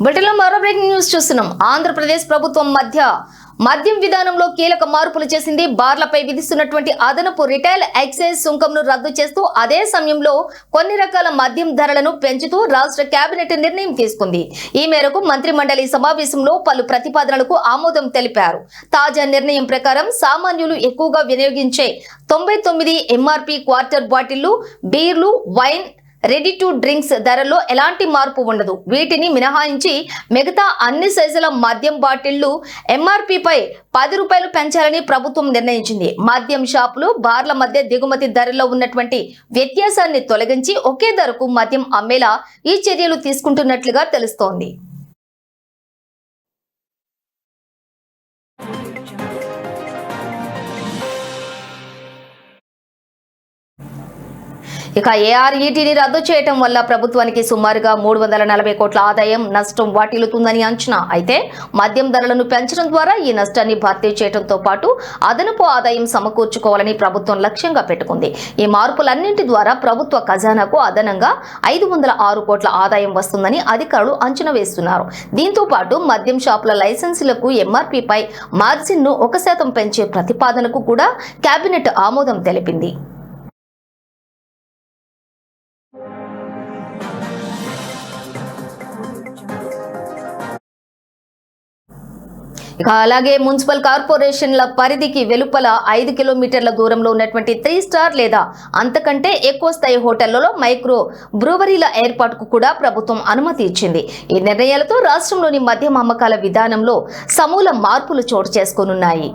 బ్రిటన్లో మరో breaking news చూస్తున్నాం. ఆంధ్రప్రదేశ్ ప్రభుత్వం మద్యం విధానంలో కీలక మార్పులు చేసింది. బార్లపై విధిస్తున్నటువంటి అదనపు రిటైల్ ఎక్సైజ్ సుంకంను రద్దు చేస్తూ అదే సమయంలో కొన్ని రకాల మద్యం ధరలను పెంచుతూ రాష్ట్ర కేబినెట్ నిర్ణయం తీసుకుంది. ఈ మేరకు మంత్రి మండలి సమావేశంలో పలు ప్రతిపాదనలకు ఆమోదం తెలిపారు. తాజా నిర్ణయం ప్రకారం సామాన్యులు ఎక్కువగా వినియోగించే 99 ఎంఆర్పీ క్వార్టర్ బాటిళ్లు, బీర్లు, వైన్, రెడీ టు డ్రింక్స్ ధరల్లో ఎలాంటి మార్పు ఉండదు. వీటిని మినహాయించి మిగతా అన్ని సైజుల మద్యం బాటిళ్లు ఎంఆర్పీపై 10 రూపాయలు పెంచాలని ప్రభుత్వం నిర్ణయించింది. మద్యం షాపులు, బార్ల మధ్య దిగుమతి ధరల్లో ఉన్నటువంటి వ్యత్యాసాన్ని తొలగించి ఒకే ధరకు మద్యం అమ్మేలా ఈ చర్యలు తీసుకుంటున్నట్లుగా తెలుస్తోంది. ఇక ఏఆర్ఈటీని రద్దు చేయడం వల్ల ప్రభుత్వానికి సుమారుగా 340 కోట్ల ఆదాయం నష్టం వాటిల్లుతుందని అంచనా. అయితే మద్యం ధరలను పెంచడం ద్వారా ఈ నష్టాన్ని భర్తీ చేయడంతో పాటు అదనపు ఆదాయం సమకూర్చుకోవాలని ప్రభుత్వం లక్ష్యంగా పెట్టుకుంది. ఈ మార్పులన్నింటి ద్వారా ప్రభుత్వ ఖజానాకు అదనంగా 506 కోట్ల ఆదాయం వస్తుందని అధికారులు అంచనా వేస్తున్నారు. దీంతో పాటు మద్యం షాపుల లైసెన్సులకు ఎంఆర్పీపై మార్జిన్ను 1% పెంచే ప్రతిపాదనకు కూడా కేబినెట్ ఆమోదం తెలిపింది. ఇక అలాగే మున్సిపల్ కార్పొరేషన్ల పరిధికి వెలుపల 5 కిలోమీటర్ల దూరంలో ఉన్నటువంటి 3 స్టార్ లేదా అంతకంటే ఎక్కువ స్థాయి హోటళ్లలో మైక్రో బ్రూవరీల ఏర్పాటుకు కూడా ప్రభుత్వం అనుమతి ఇచ్చింది. ఈ నిర్ణయాలతో రాష్ట్రంలోని మద్యం అమ్మకాల విధానంలో సమూల మార్పులు చోటు చేసుకోనున్నాయి.